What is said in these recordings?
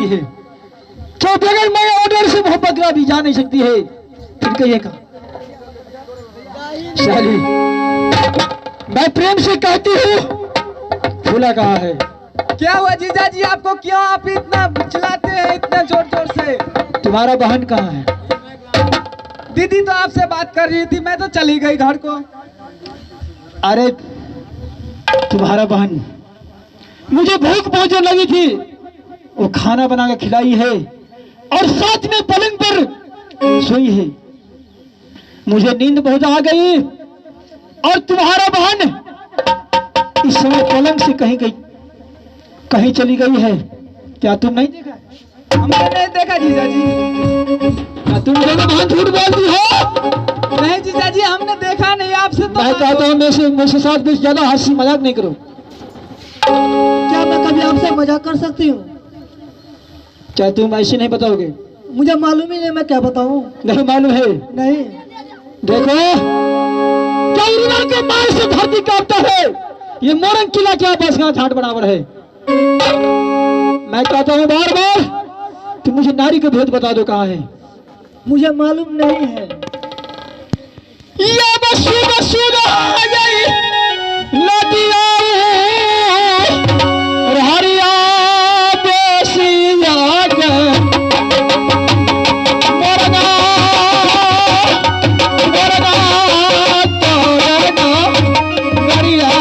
सकती है, जो बगैर मैं ऑर्डर से मोहब्बत का भी जा नहीं सकती है। फिर कहिएगा साली, मैं प्रेम से कहती हूँ फूला कहाँ है? क्या हुआ जीजा जी आपको? क्यों आप इतना चिल्लाते हैं इतना जोर जोर से? तुम्हारा बहन कहाँ है? दीदी तो आपसे बात कर रही थी, मैं तो चली गई घर को। अरे तुम्हारा बहन, मुझे भूख बहुत जोर लगी थी, वो खाना बना के खिलाई है और साथ में पलंग पर सोई है। मुझे नींद बहुत आ गई और तुम्हारा बहन इस समय पलंग से कहीं चली गई है। क्या तुम नहीं देखा? हमने नहीं देखा जीजा जी। क्या तुम दोनों बहन झूठ बोलती हो? नहीं जीजा जी, हमने देखा नहीं। आपसे तो मैं कहता हूँ मेरे से साथ कुछ ज्यादा हंसी मजाक नहीं करो। क्या मैं कभी आपसे मजाक कर सकती हूँ? क्या तुम ऐसे नहीं बताओगे? मुझे मालूम ही नहीं, मैं क्या बताऊँ? नहीं मालूम है? नहीं। देखो, क्या के मार से धरती कांपता है, ये मोरंग किला क्या बस का झाट बराबर है। मैं कहता हूँ बार बार तुम मुझे नारी का भेद बता दो, कहाँ है? मुझे मालूम नहीं है। ये बसु नदिया और हरिया देसिया के मरना तोरना गरिया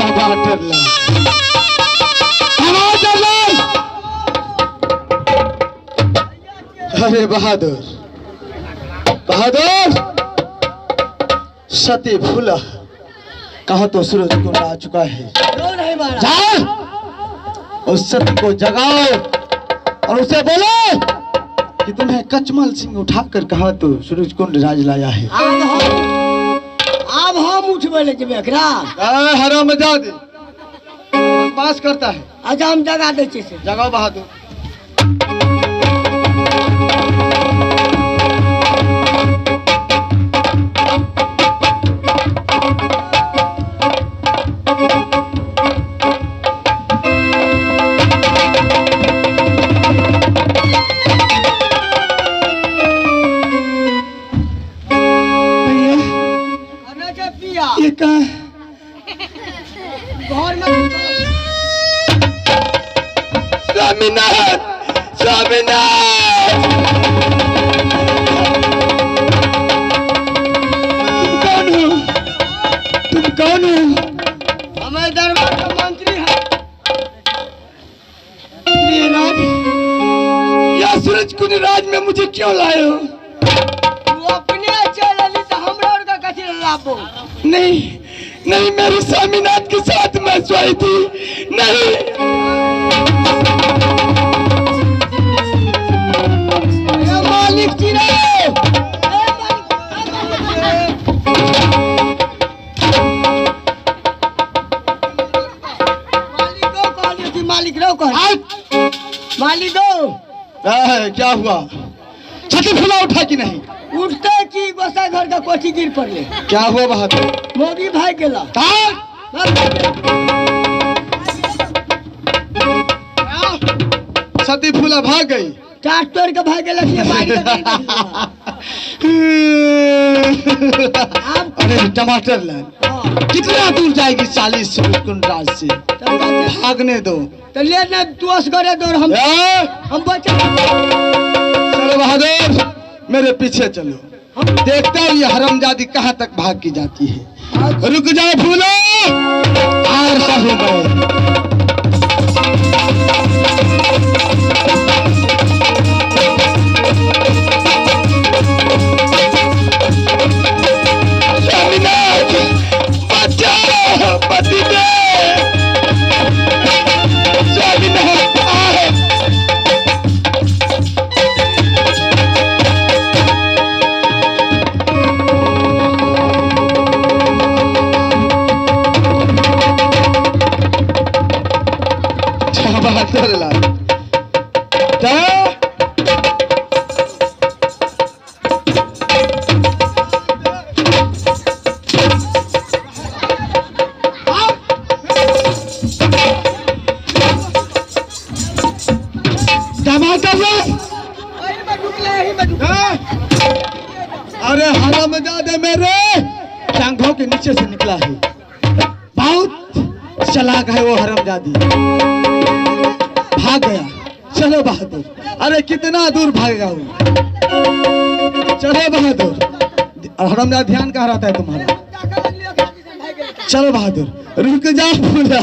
टमाटर लाल, टमाटर लाल। अरे बहादुर, बहादुर, सती फूला कहा तो सूरज को आ चुका है। क्यों नहीं मारा? जाओ उस सती को जगाओ और उसे बोलो कि तुम्हें कचमल सिंह उठाकर कहा तो सूरज कुंड राज लाया है। अब हम उठबे ले जेबे एकरा। हरामजादी पास करता है। अच्छा हम जगा दे छी से। जगाओ बहादुर। ये का घर में स्वामीनाथ, स्वामीनाथ, तुम कौन हो? तुम कौन हो? हमारे दरबार का मंत्री है। ये राज, या सूरज कुंड राज में मुझे क्यों लाए हो? तू अपने चल ली तो हमरा और का कथी लाबो? नहीं नहीं, मेरे स्वामीनाथ के साथ मैं सोई थी। नहीं, ए मालिक जी रे, मालिक रो कह, मालिक दो। क्या हुआ? छठी फुला उठा कि नहीं? उठते की गोसा घर का कोठी गिर पड़ले। क्या हुआ बहादुर? मोगी भाग गेला। सती फूला भाग गई। ट्रैक्टर के भाग गेला के बाड़ी में गिर अरे टमाटर लाल, कितना दूर जाएगी 40 कुंड राज से? भागने दो। तो ले ना तू असगरे दौड़ हम बचा। चलो बहादुर, मेरे पीछे चलो। देखता हूँ ये हरमजादी कहाँ तक भाग की जाती है। रुक जाओ फूलो, आ रहा हूँ मैं। स्वामीनाथ, बचाओ, पतिदेव। स्वामीनाथ, आए। बहादुर लाल, अरे हरामजादे मेरे टांगों के नीचे से निकला है। बहुत चालाक है वो हरामजादी। भाग गया। चलो बहादुर, अरे कितना दूर भागेगा वो? चलो बहादुर, हरामजादा ध्यान कहाँ रहता है तुम्हारा? चलो बहादुर, रुक जाओ फूला।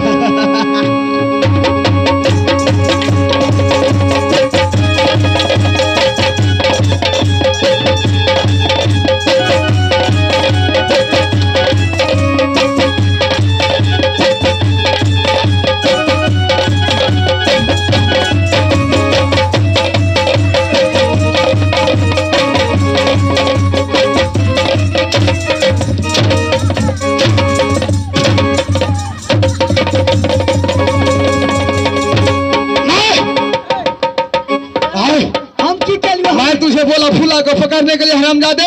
को पकड़ने के लिए हरामजादे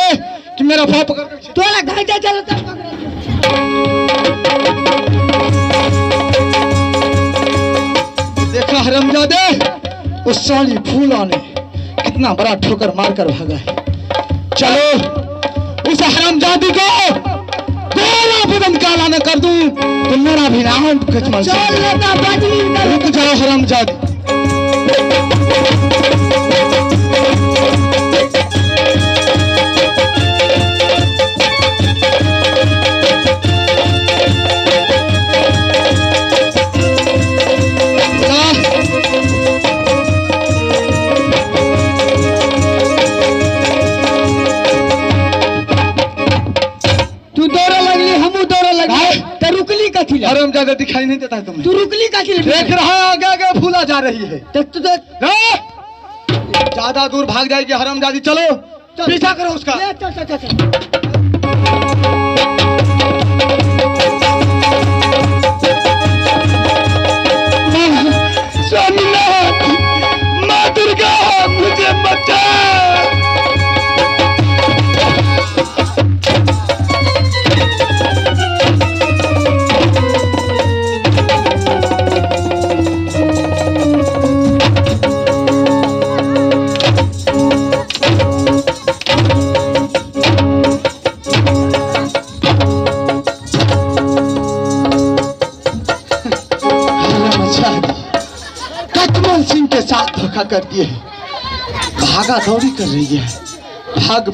कि मेरा पाप पकड़ तोला घर जा चलो तब देखा हरामजादे, उस साली फूला ने कितना बड़ा ठोकर मारकर भागा है। चलो उस हरामजादी को गोला बदन काला न कर दूं तो मेरा भी नाम कचमल। रुक जाओ हरामजादी। पहले दिखाई नहीं देता है तुम्हें? तू रुकली का देख रहा है आगे आगे फूला जा रही है। देख तू देख ज्यादा दूर भाग जाएगी हरामजादी। चलो पीछा करो उसका। चल चल चल चल स्वामीनाथ, माँ दुर्गा मुझे बचा। कटमल सिंह के साथ धोखा कर दिए है। भागा दौड़ी कर रही है। भाग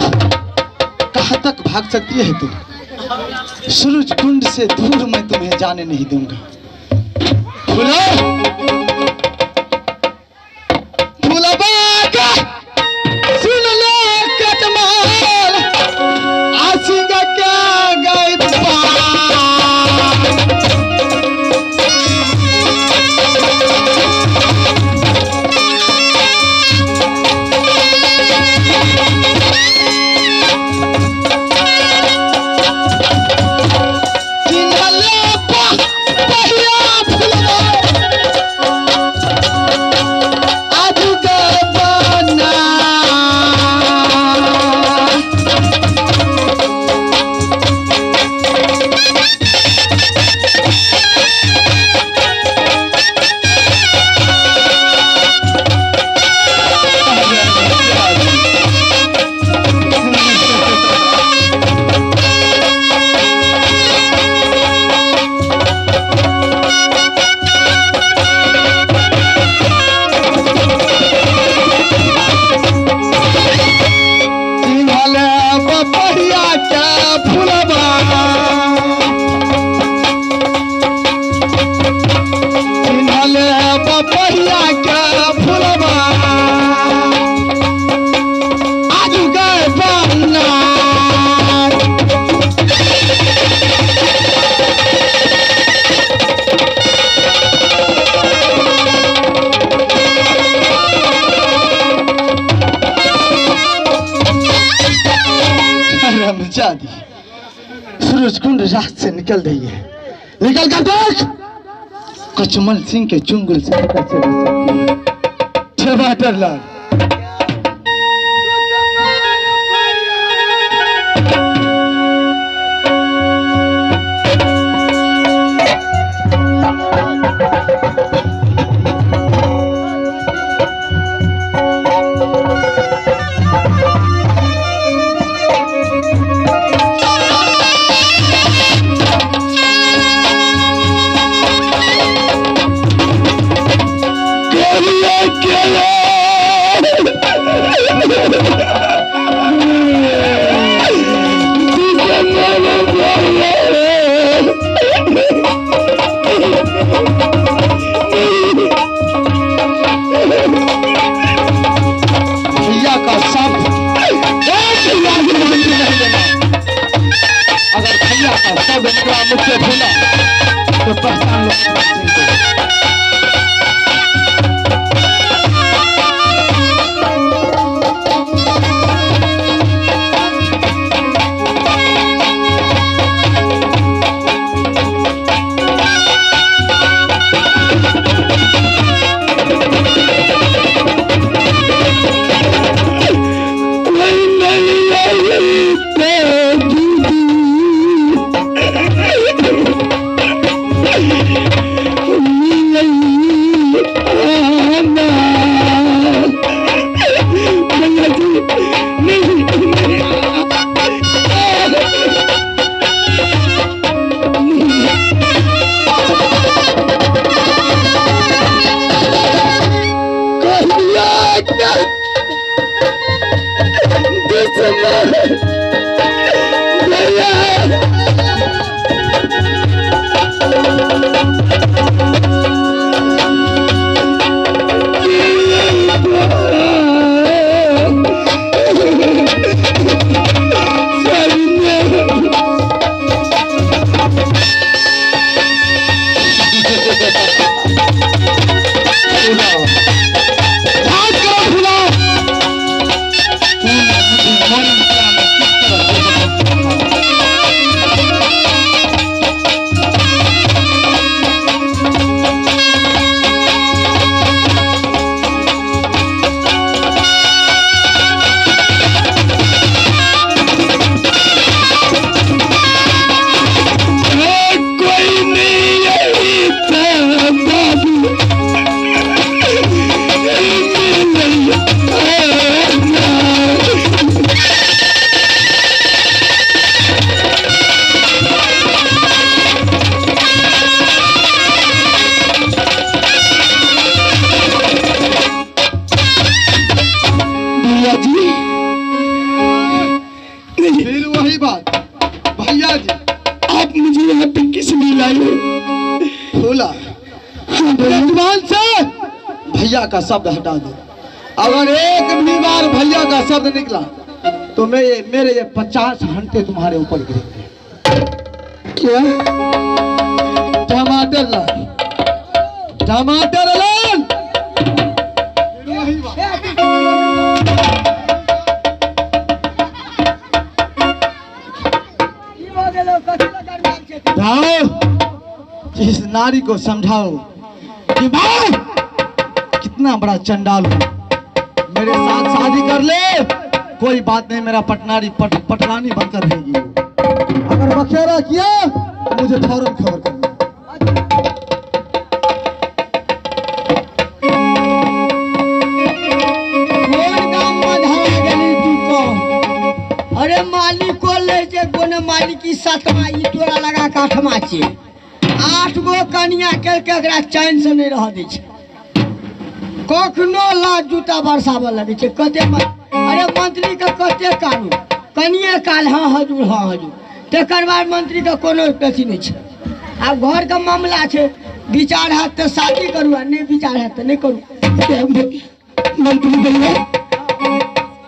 कहाँ तक भाग सकती है तुम? सूरज कुंड से दूर मैं तुम्हें जाने नहीं दूंगा। फूलो फूलो बागा, सुन लो कटमल, आसिंगा क्या गए सूरज कुंड रात से निकल रही है। निकल कर देख कचमल सिंह के चुंगल से कैसे बच सकती है। टमाटर लाल मुझसे भूला तो पहचान लो। भैया का शब्द हटा दो। अगर एक भी बार भैया का शब्द निकला तो मेरे ये 50 घंटे तुम्हारे ऊपर गिरेंगे। क्या? टमाटर लाल, टमाटर लाल। जाओ इस नारी को समझाओ कि मैं कितना बड़ा चंडाल हूँ। मेरे साथ शादी कर ले, कोई बात नहीं, मेरा पटरानी बनकर रहेगी। अगर बखेरा किया तो मुझे फौरन खबर करना। अरे मालिक को ले जे कोने मालिक की सातवा ई तोरा लगा के आठवा छे। 8 गो कन्या के एकरा चैन से नहीं रह दै छै। कखनो ला जूता बरसाबे लगे छै। कते अरे मंत्री के कते कानून कनिए काल हाँ हजूर तेकर बाद मंत्री के कोनो अथी नहीं छै। आब घर का मामला छै, विचार है तो शादी करू, नहीं विचार है तो नहीं करू। मंत्री भैया,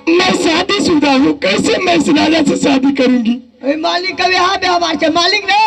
मैं शादीशुदा हूँ, कैसे मैं इस राजा से शादी करूंगी? मालिक का यहाँ व्यवहार है, मालिक ने